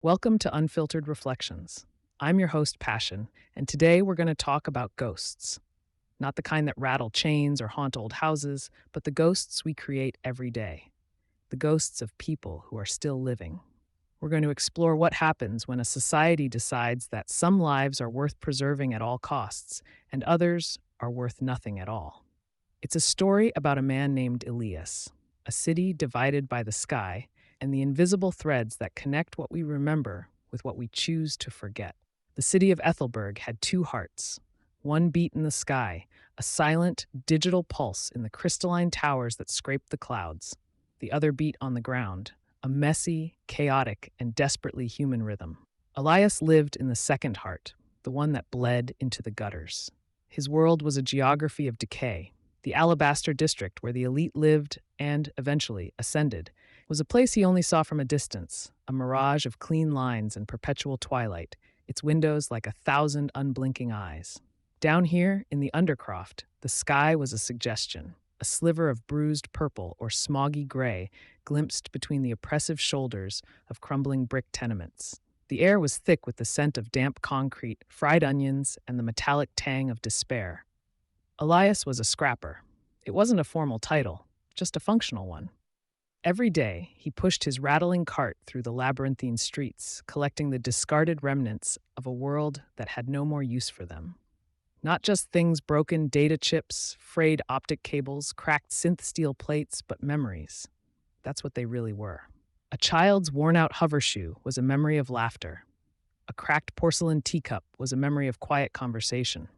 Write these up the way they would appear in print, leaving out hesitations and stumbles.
Welcome to Unfiltered Reflections. I'm your host, Passion, and today we're going to talk about ghosts. Not the kind that rattle chains or haunt old houses, but the ghosts we create every day. The ghosts of people who are still living. We're going to explore what happens when a society decides that some lives are worth preserving at all costs and others are worth nothing at all. It's a story about a man named Elias, a city divided by the sky, and the invisible threads that connect what we remember with what we choose to forget. The city of Ethelberg had two hearts. One beat in the sky, a silent, digital pulse in the crystalline towers that scraped the clouds. The other beat on the ground, a messy, chaotic, and desperately human rhythm. Elias lived in the second heart, the one that bled into the gutters. His world was a geography of decay. The Alabaster District, where the elite lived and, eventually, ascended, was a place he only saw from a distance, a mirage of clean lines and perpetual twilight, its windows like 1,000 unblinking eyes. Down here, in the Undercroft, the sky was a suggestion, a sliver of bruised purple or smoggy gray glimpsed between the oppressive shoulders of crumbling brick tenements. The air was thick with the scent of damp concrete, fried onions, and the metallic tang of despair. Elias was a scrapper. It wasn't a formal title, just a functional one. Every day, he pushed his rattling cart through the labyrinthine streets, collecting the discarded remnants of a world that had no more use for them. Not just things broken data chips, frayed optic cables, cracked synth steel plates, but memories. That's what they really were. A child's worn-out hovershoe was a memory of laughter. A cracked porcelain teacup was a memory of quiet conversation.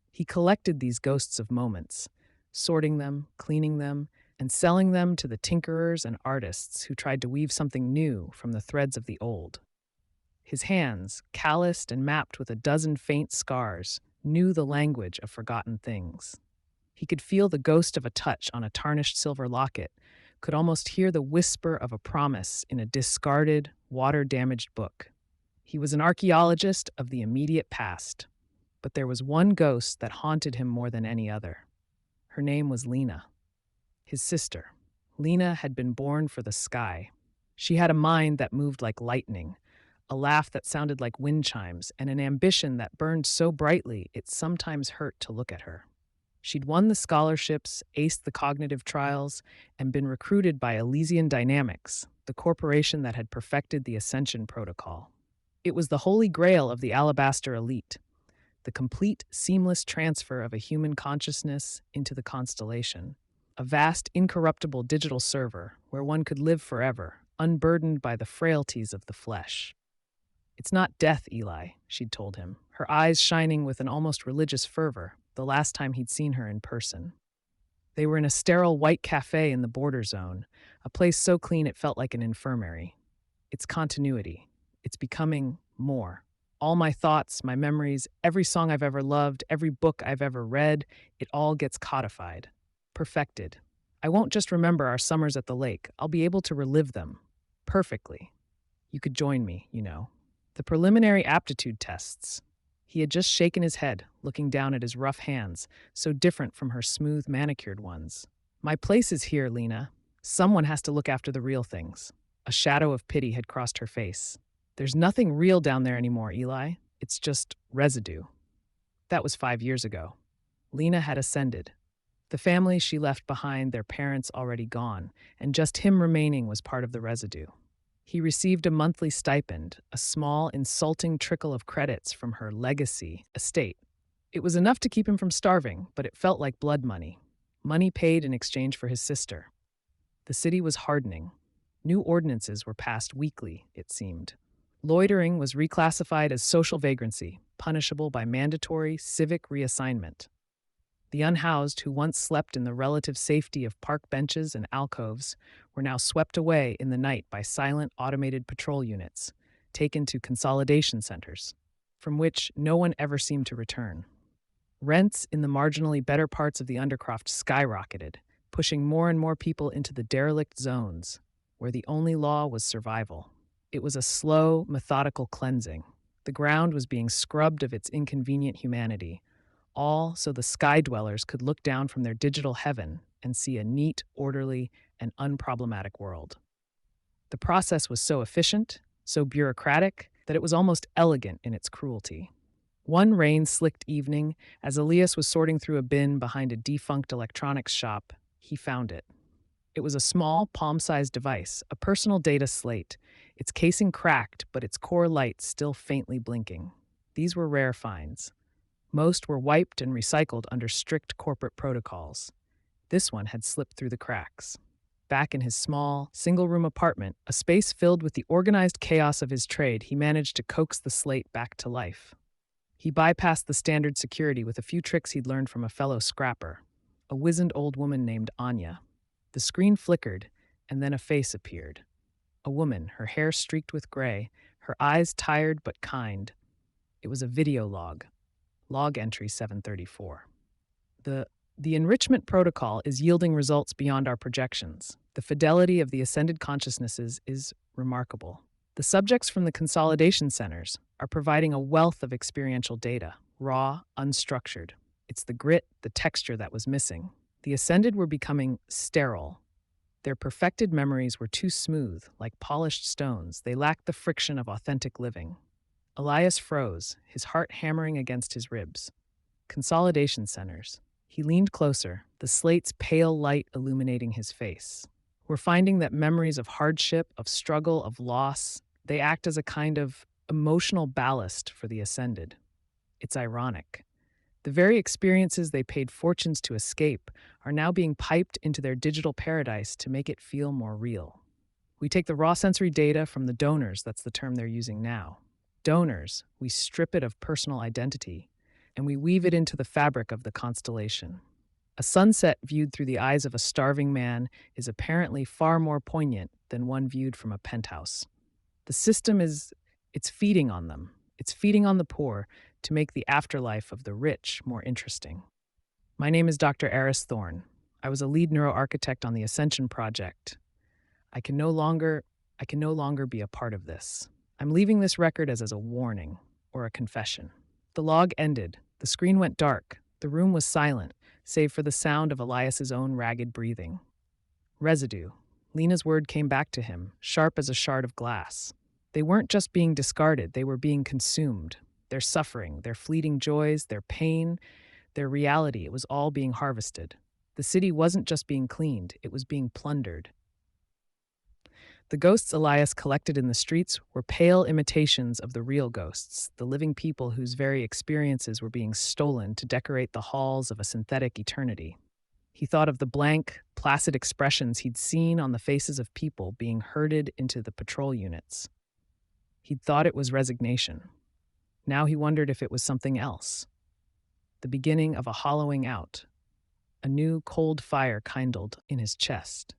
He collected these ghosts of moments, sorting them, cleaning them, and selling them to the tinkerers and artists who tried to weave something new from the threads of the old. His hands, calloused and mapped with a dozen faint scars, knew the language of forgotten things. He could feel the ghost of a touch on a tarnished silver locket, could almost hear the whisper of a promise in a discarded, water-damaged book. He was an archaeologist of the immediate past. But there was one ghost that haunted him more than any other. Her name was Lena, his sister. Lena had been born for the sky. She had a mind that moved like lightning, a laugh that sounded like wind chimes, and an ambition that burned so brightly it sometimes hurt to look at her. She'd won the scholarships, aced the cognitive trials, and been recruited by Elysian Dynamics, the corporation that had perfected the Ascension Protocol. It was the holy grail of the Alabaster elite, the complete, seamless transfer of a human consciousness into the constellation, a vast, incorruptible digital server where one could live forever, unburdened by the frailties of the flesh. "It's not death, Eli," she'd told him, her eyes shining with an almost religious fervor the last time he'd seen her in person. They were in a sterile white cafe in the border zone, a place so clean it felt like an infirmary. It's continuity. It's becoming more. All my thoughts, my memories, every song I've ever loved, every book I've ever read, it all gets codified, perfected. I won't just remember our summers at the lake. I'll be able to relive them perfectly. You could join me, you know. The preliminary aptitude tests. He had just shaken his head, looking down at his rough hands, so different from her smooth, manicured ones. "My place is here, Lena. Someone has to look after the real things." A shadow of pity had crossed her face. "There's nothing real down there anymore, Eli. It's just residue." That was 5 years ago. Lena had ascended. The family she left behind, their parents already gone, and just him remaining was part of the residue. He received a monthly stipend, a small, insulting trickle of credits from her legacy estate. It was enough to keep him from starving, but it felt like blood money. Money paid in exchange for his sister. The city was hardening. New ordinances were passed weekly, it seemed. Loitering was reclassified as social vagrancy, punishable by mandatory civic reassignment. The unhoused who once slept in the relative safety of park benches and alcoves were now swept away in the night by silent automated patrol units, taken to consolidation centers, from which no one ever seemed to return. Rents in the marginally better parts of the Undercroft skyrocketed, pushing more and more people into the derelict zones, where the only law was survival. It was a slow, methodical cleansing. The ground was being scrubbed of its inconvenient humanity, all so the sky dwellers could look down from their digital heaven and see a neat, orderly, and unproblematic world. The process was so efficient, so bureaucratic that it was almost elegant in its cruelty. One rain-slicked evening, as Elias was sorting through a bin behind a defunct electronics shop, he found it. It was a small, palm-sized device, a personal data slate, its casing cracked but its core lights still faintly blinking. These were rare finds. Most were wiped and recycled under strict corporate protocols. This one had slipped through the cracks. Back in his small, single-room apartment, a space filled with the organized chaos of his trade, he managed to coax the slate back to life. He bypassed the standard security with a few tricks he'd learned from a fellow scrapper, a wizened old woman named Anya. The screen flickered, and then a face appeared. A woman, her hair streaked with gray, her eyes tired but kind. It was a video log. Log entry 734. The enrichment protocol is yielding results beyond our projections. The fidelity of the ascended consciousnesses is remarkable. The subjects from the consolidation centers are providing a wealth of experiential data, raw, unstructured. It's the grit, the texture that was missing. The ascended were becoming sterile. Their perfected memories were too smooth, like polished stones. They lacked the friction of authentic living. Elias froze, his heart hammering against his ribs. Consolidation centers. He leaned closer, the slate's pale light illuminating his face. We're finding that memories of hardship, of struggle, of loss, they act as a kind of emotional ballast for the ascended. It's ironic. The very experiences they paid fortunes to escape are now being piped into their digital paradise to make it feel more real. We take the raw sensory data from the donors, that's the term they're using now. Donors, we strip it of personal identity, and we weave it into the fabric of the constellation. A sunset viewed through the eyes of a starving man is apparently far more poignant than one viewed from a penthouse. The system it's feeding on them. It's feeding on the poor to make the afterlife of the rich more interesting. My name is Dr. Eris Thorne. I was a lead neuroarchitect on the Ascension project. I can no longer be a part of this. I'm leaving this record as a warning or a confession. The log ended. The screen went dark. The room was silent, save for the sound of Elias's own ragged breathing. Residue. Lena's word came back to him, sharp as a shard of glass. They weren't just being discarded, they were being consumed. Their suffering, their fleeting joys, their pain, their reality, it was all being harvested. The city wasn't just being cleaned, it was being plundered. The ghosts Elias collected in the streets were pale imitations of the real ghosts, the living people whose very experiences were being stolen to decorate the halls of a synthetic eternity. He thought of the blank, placid expressions he'd seen on the faces of people being herded into the patrol units. He'd thought it was resignation. Now he wondered if it was something else. The beginning of a hollowing out. A new, cold fire kindled in his chest.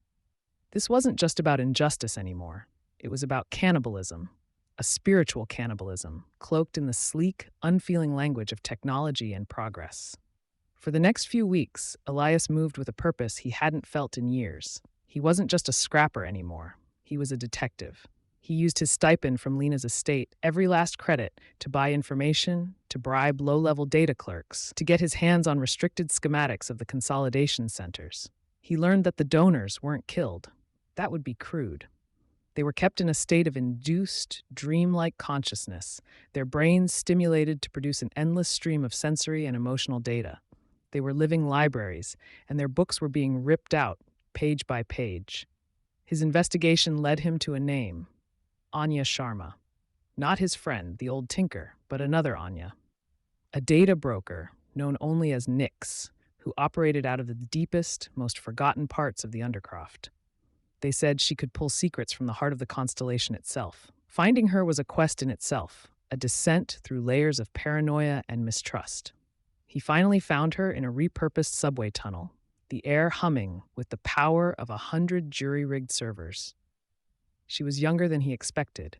This wasn't just about injustice anymore. It was about cannibalism, a spiritual cannibalism, cloaked in the sleek, unfeeling language of technology and progress. For the next few weeks, Elias moved with a purpose he hadn't felt in years. He wasn't just a scrapper anymore. He was a detective. He used his stipend from Lena's estate, every last credit, to buy information, to bribe low-level data clerks, to get his hands on restricted schematics of the consolidation centers. He learned that the donors weren't killed. That would be crude. They were kept in a state of induced, dreamlike consciousness, their brains stimulated to produce an endless stream of sensory and emotional data. They were living libraries, and their books were being ripped out, page by page. His investigation led him to a name, Anya Sharma. Not his friend, the old tinker, but another Anya. A data broker, known only as Nix, who operated out of the deepest, most forgotten parts of the Undercroft. They said she could pull secrets from the heart of the constellation itself. Finding her was a quest in itself, a descent through layers of paranoia and mistrust. He finally found her in a repurposed subway tunnel, the air humming with the power of 100 jury-rigged servers. She was younger than he expected,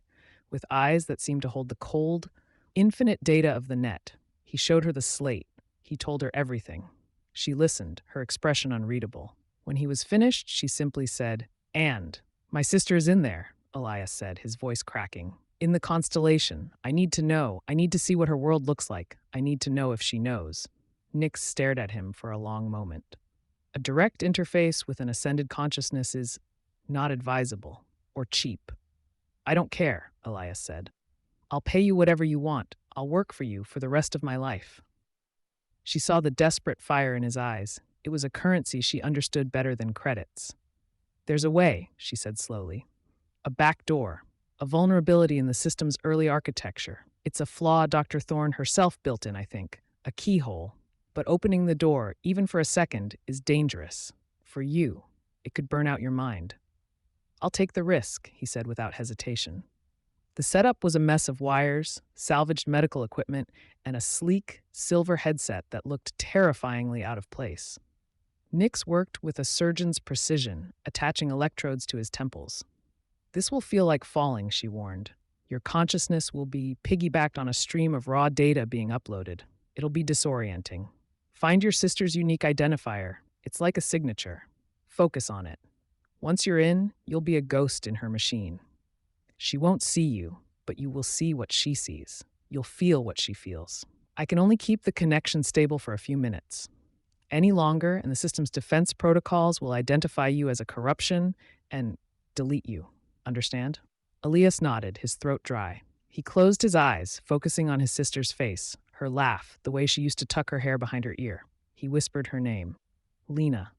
with eyes that seemed to hold the cold, infinite data of the net. He showed her the slate. He told her everything. She listened, her expression unreadable. When he was finished, she simply said, "And my sister is in there," Elias said, his voice cracking. "In the constellation. I need to know. I need to see what her world looks like. I need to know if she knows." Nix stared at him for a long moment. A direct interface with an ascended consciousness is not advisable or cheap. "I don't care," Elias said. I'll pay you whatever you want. I'll work for you for the rest of my life. She saw the desperate fire in his eyes. It was a currency she understood better than credits. There's a way, she said slowly. A back door. A vulnerability in the system's early architecture. It's a flaw Dr. Thorne herself built in, I think. A keyhole. But opening the door, even for a second, is dangerous. For you. It could burn out your mind. I'll take the risk, he said without hesitation. The setup was a mess of wires, salvaged medical equipment, and a sleek, silver headset that looked terrifyingly out of place. Nix worked with a surgeon's precision, attaching electrodes to his temples. This will feel like falling, she warned. Your consciousness will be piggybacked on a stream of raw data being uploaded. It'll be disorienting. Find your sister's unique identifier. It's like a signature. Focus on it. Once you're in, you'll be a ghost in her machine. She won't see you, but you will see what she sees. You'll feel what she feels. I can only keep the connection stable for a few minutes. Any longer, and the system's defense protocols will identify you as a corruption and delete you. Understand? Elias nodded, his throat dry. He closed his eyes, focusing on his sister's face, her laugh, the way she used to tuck her hair behind her ear. He whispered her name. Lena.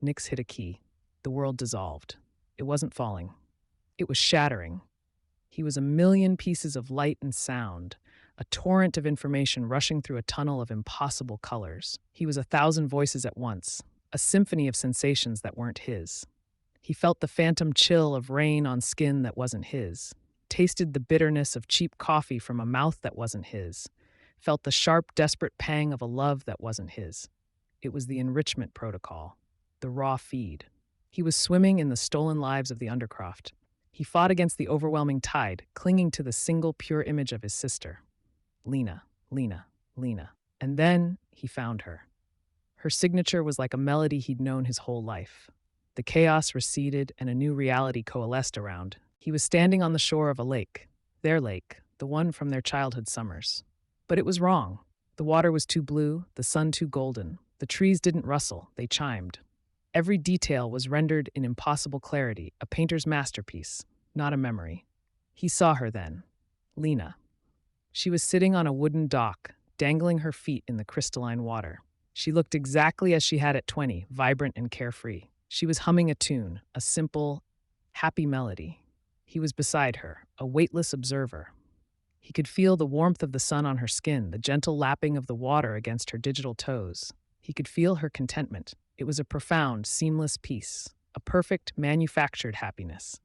Nix hit a key. The world dissolved. It wasn't falling. It was shattering. He was a million pieces of light and sound, a torrent of information rushing through a tunnel of impossible colors. He was 1,000 voices at once, a symphony of sensations that weren't his. He felt the phantom chill of rain on skin that wasn't his, tasted the bitterness of cheap coffee from a mouth that wasn't his, felt the sharp, desperate pang of a love that wasn't his. It was the enrichment protocol, the raw feed. He was swimming in the stolen lives of the Undercroft. He fought against the overwhelming tide, clinging to the single pure image of his sister. Lena, Lena, Lena. And then he found her. Her signature was like a melody he'd known his whole life. The chaos receded and a new reality coalesced around. He was standing on the shore of a lake, their lake, the one from their childhood summers. But it was wrong. The water was too blue, the sun too golden. The trees didn't rustle, they chimed. Every detail was rendered in impossible clarity, a painter's masterpiece, not a memory. He saw her then. Lena. She was sitting on a wooden dock, dangling her feet in the crystalline water. She looked exactly as she had at 20, vibrant and carefree. She was humming a tune, a simple, happy melody. He was beside her, a weightless observer. He could feel the warmth of the sun on her skin, the gentle lapping of the water against her digital toes. He could feel her contentment. It was a profound, seamless peace, a perfect, manufactured happiness.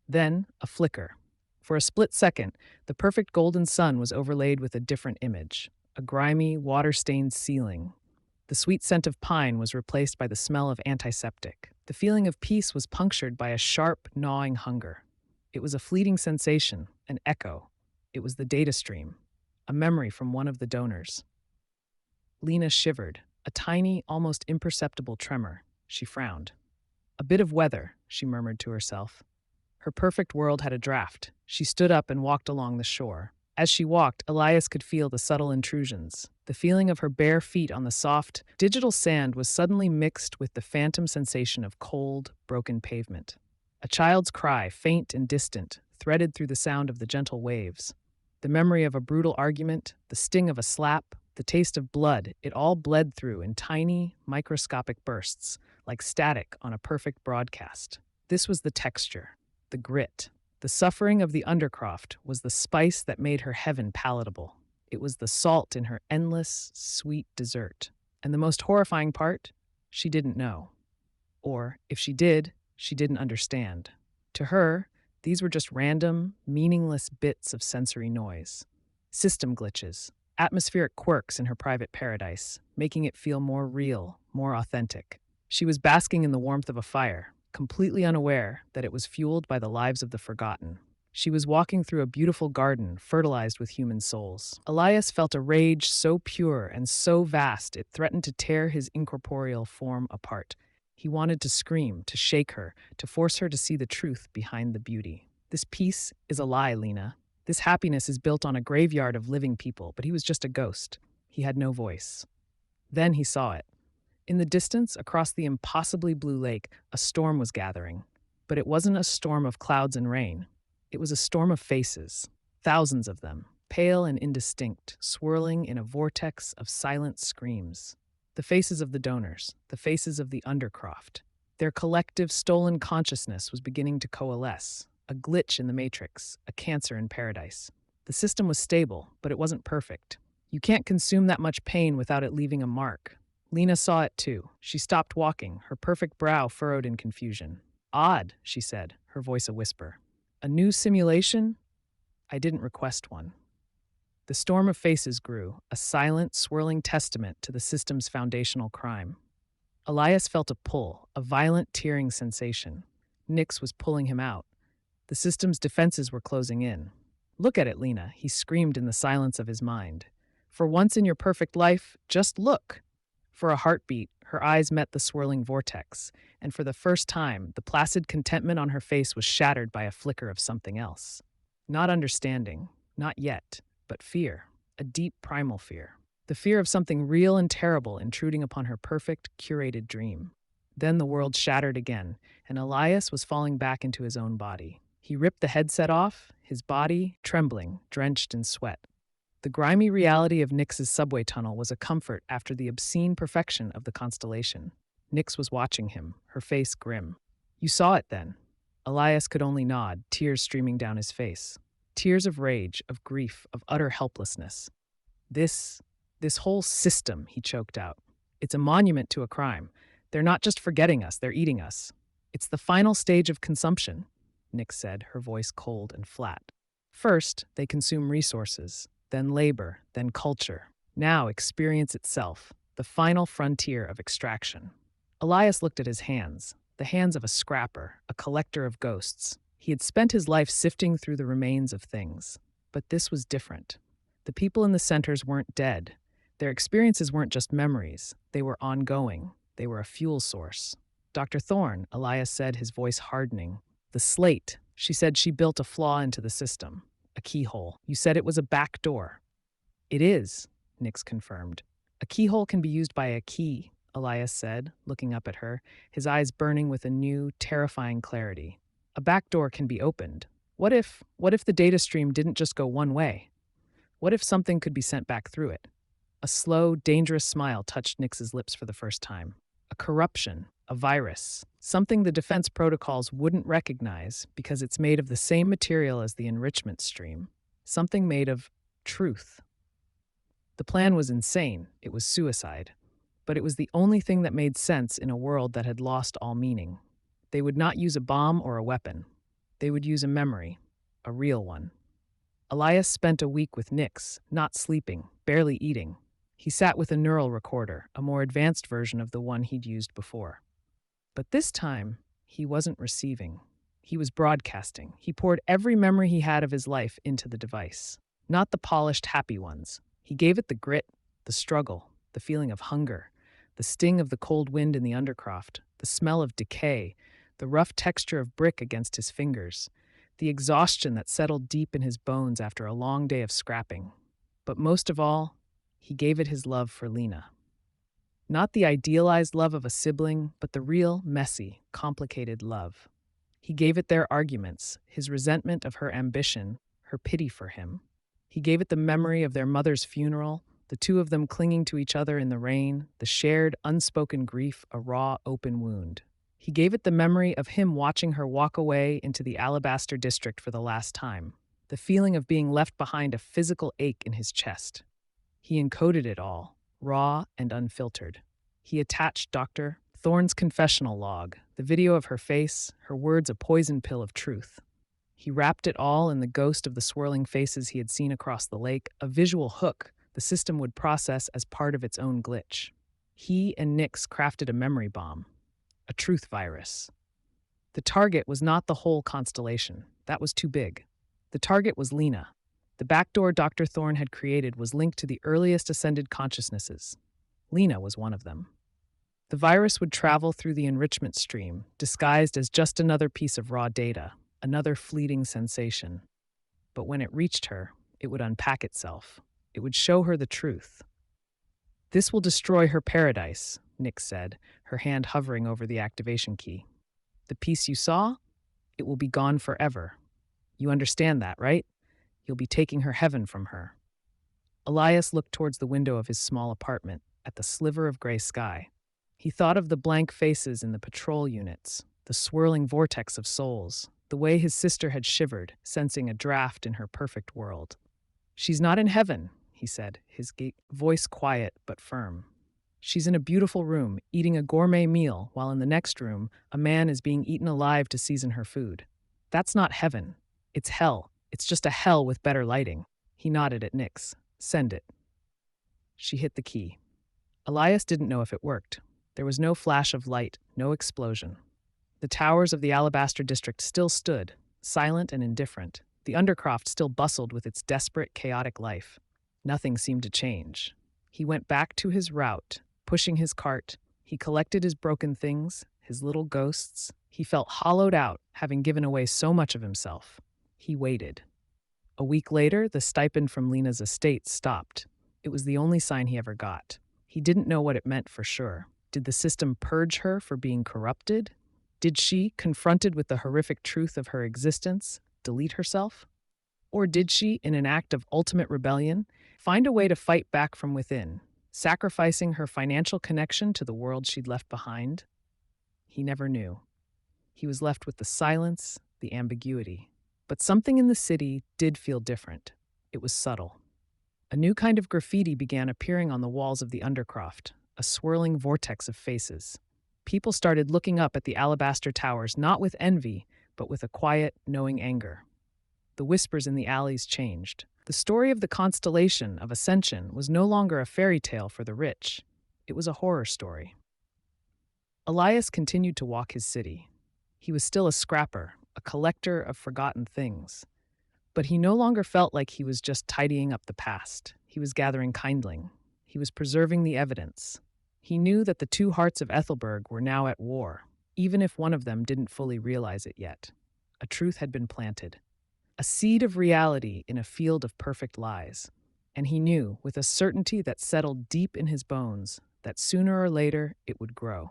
Then, a flicker. For a split second, the perfect golden sun was overlaid with a different image, a grimy, water-stained ceiling. The sweet scent of pine was replaced by the smell of antiseptic. The feeling of peace was punctured by a sharp, gnawing hunger. It was a fleeting sensation, an echo. It was the data stream, a memory from one of the donors. Lena shivered, a tiny, almost imperceptible tremor. She frowned. A bit of weather, she murmured to herself. Her perfect world had a draft. She stood up and walked along the shore. As she walked, Elias could feel the subtle intrusions. The feeling of her bare feet on the soft, digital sand was suddenly mixed with the phantom sensation of cold, broken pavement. A child's cry, faint and distant, threaded through the sound of the gentle waves. The memory of a brutal argument, the sting of a slap, the taste of blood, it all bled through in tiny, microscopic bursts, like static on a perfect broadcast. This was the texture, the grit. The suffering of the Undercroft was the spice that made her heaven palatable. It was the salt in her endless, sweet dessert. And the most horrifying part? She didn't know. Or, if she did, she didn't understand. To her, these were just random, meaningless bits of sensory noise. System glitches, atmospheric quirks in her private paradise, making it feel more real, more authentic. She was basking in the warmth of a fire, completely unaware that it was fueled by the lives of the forgotten. She was walking through a beautiful garden fertilized with human souls. Elias felt a rage so pure and so vast it threatened to tear his incorporeal form apart. He wanted to scream, to shake her, to force her to see the truth behind the beauty. This peace is a lie, Lena. This happiness is built on a graveyard of living people, but he was just a ghost. He had no voice. Then he saw it. In the distance, across the impossibly blue lake, a storm was gathering. But it wasn't a storm of clouds and rain. It was a storm of faces, thousands of them, pale and indistinct, swirling in a vortex of silent screams. The faces of the donors, the faces of the undercroft. Their collective stolen consciousness was beginning to coalesce, a glitch in the matrix, a cancer in paradise. The system was stable, but it wasn't perfect. You can't consume that much pain without it leaving a mark. Lena saw it too. She stopped walking, her perfect brow furrowed in confusion. Odd, she said, her voice a whisper. A new simulation? I didn't request one. The storm of faces grew, a silent, swirling testament to the system's foundational crime. Elias felt a pull, a violent, tearing sensation. Nix was pulling him out. The system's defenses were closing in. Look at it, Lena, he screamed in the silence of his mind. For once in your perfect life, just look. For a heartbeat, her eyes met the swirling vortex, and for the first time, the placid contentment on her face was shattered by a flicker of something else. Not understanding, not yet, but fear, a deep primal fear. The fear of something real and terrible intruding upon her perfect, curated dream. Then the world shattered again, and Elias was falling back into his own body. He ripped the headset off, his body trembling, drenched in sweat. The grimy reality of Nix's subway tunnel was a comfort after the obscene perfection of the constellation. Nix was watching him, her face grim. You saw it then. Elias could only nod, tears streaming down his face. Tears of rage, of grief, of utter helplessness. This whole system, he choked out. It's a monument to a crime. They're not just forgetting us, they're eating us. It's the final stage of consumption, Nix said, her voice cold and flat. First, they consume resources, then labor, then culture. Now experience itself, the final frontier of extraction. Elias looked at his hands, the hands of a scrapper, a collector of ghosts. He had spent his life sifting through the remains of things. But this was different. The people in the centers weren't dead. Their experiences weren't just memories. They were ongoing. They were a fuel source. Dr. Thorne, Elias said, his voice hardening. The slate, she said she built a flaw into the system. A keyhole. You said it was a back door. It is, Nix confirmed. A keyhole can be used by a key, Elias said, looking up at her, his eyes burning with a new, terrifying clarity. A back door can be opened. What if the data stream didn't just go one way? What if something could be sent back through it? A slow, dangerous smile touched Nix's lips for the first time. A corruption, a virus, something the defense protocols wouldn't recognize because it's made of the same material as the enrichment stream. Something made of truth. The plan was insane. It was suicide. But it was the only thing that made sense in a world that had lost all meaning. They would not use a bomb or a weapon. They would use a memory, a real one. Elias spent a week with Nix, not sleeping, barely eating. He sat with a neural recorder, a more advanced version of the one he'd used before. But this time, he wasn't receiving. He was broadcasting. He poured every memory he had of his life into the device. Not the polished, happy ones. He gave it the grit, the struggle, the feeling of hunger, the sting of the cold wind in the undercroft, the smell of decay, the rough texture of brick against his fingers, the exhaustion that settled deep in his bones after a long day of scrapping. But most of all, he gave it his love for Lena. Not the idealized love of a sibling, but the real, messy, complicated love. He gave it their arguments, his resentment of her ambition, her pity for him. He gave it the memory of their mother's funeral, the two of them clinging to each other in the rain, the shared, unspoken grief, a raw, open wound. He gave it the memory of him watching her walk away into the alabaster district for the last time, the feeling of being left behind, a physical ache in his chest. He encoded it all, raw and unfiltered. He attached Dr. Thorne's confessional log, the video of her face, her words a poison pill of truth. He wrapped it all in the ghost of the swirling faces he had seen across the lake, a visual hook the system would process as part of its own glitch. He and Nix crafted a memory bomb, a truth virus. The target was not the whole constellation. That was too big. The target was Lena. The backdoor Dr. Thorne had created was linked to the earliest ascended consciousnesses. Lena was one of them. The virus would travel through the enrichment stream, disguised as just another piece of raw data, another fleeting sensation. But when it reached her, it would unpack itself. It would show her the truth. This will destroy her paradise, Nix said, her hand hovering over the activation key. The piece you saw, it will be gone forever. You understand that, right? You'll be taking her heaven from her. Elias looked towards the window of his small apartment, at the sliver of gray sky. He thought of the blank faces in the patrol units, the swirling vortex of souls, the way his sister had shivered, sensing a draft in her perfect world. "She's not in heaven," he said, his voice quiet but firm. "She's in a beautiful room, eating a gourmet meal, while in the next room, a man is being eaten alive to season her food. That's not heaven. It's hell. It's just a hell with better lighting." He nodded at Nyx. "Send it." She hit the key. Elias didn't know if it worked. There was no flash of light, no explosion. The towers of the Alabaster District still stood, silent and indifferent. The Undercroft still bustled with its desperate, chaotic life. Nothing seemed to change. He went back to his route, pushing his cart. He collected his broken things, his little ghosts. He felt hollowed out, having given away so much of himself. He waited. A week later, the stipend from Lena's estate stopped. It was the only sign he ever got. He didn't know what it meant for sure. Did the system purge her for being corrupted? Did she, confronted with the horrific truth of her existence, delete herself? Or did she, in an act of ultimate rebellion, find a way to fight back from within, sacrificing her financial connection to the world she'd left behind? He never knew. He was left with the silence, the ambiguity. But something in the city did feel different. It was subtle. A new kind of graffiti began appearing on the walls of the Undercroft, a swirling vortex of faces. People started looking up at the alabaster towers not with envy, but with a quiet, knowing anger. The whispers in the alleys changed. The story of the constellation of ascension was no longer a fairy tale for the rich. It was a horror story. Elias continued to walk his city. He was still a scrapper, a collector of forgotten things. But he no longer felt like he was just tidying up the past. He was gathering kindling. He was preserving the evidence. He knew that the two hearts of Ethelberg were now at war, even if one of them didn't fully realize it yet. A truth had been planted. A seed of reality in a field of perfect lies. And he knew, with a certainty that settled deep in his bones, that sooner or later it would grow.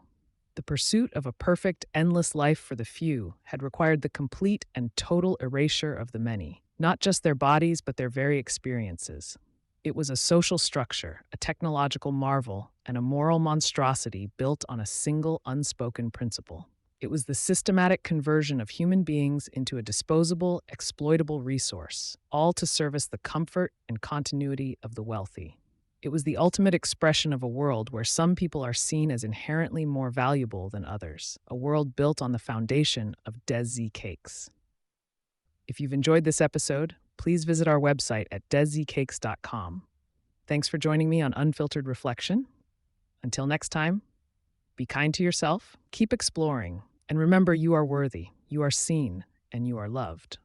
The pursuit of a perfect, endless life for the few had required the complete and total erasure of the many, not just their bodies, but their very experiences. It was a social structure, a technological marvel, and a moral monstrosity built on a single unspoken principle. It was the systematic conversion of human beings into a disposable, exploitable resource, all to service the comfort and continuity of the wealthy. It was the ultimate expression of a world where some people are seen as inherently more valuable than others, a world built on the foundation of Deszicakes. If you've enjoyed this episode, please visit our website at deszicakes.com. Thanks for joining me on Unfiltered Reflection. Until next time, be kind to yourself, keep exploring, and remember you are worthy, you are seen, and you are loved.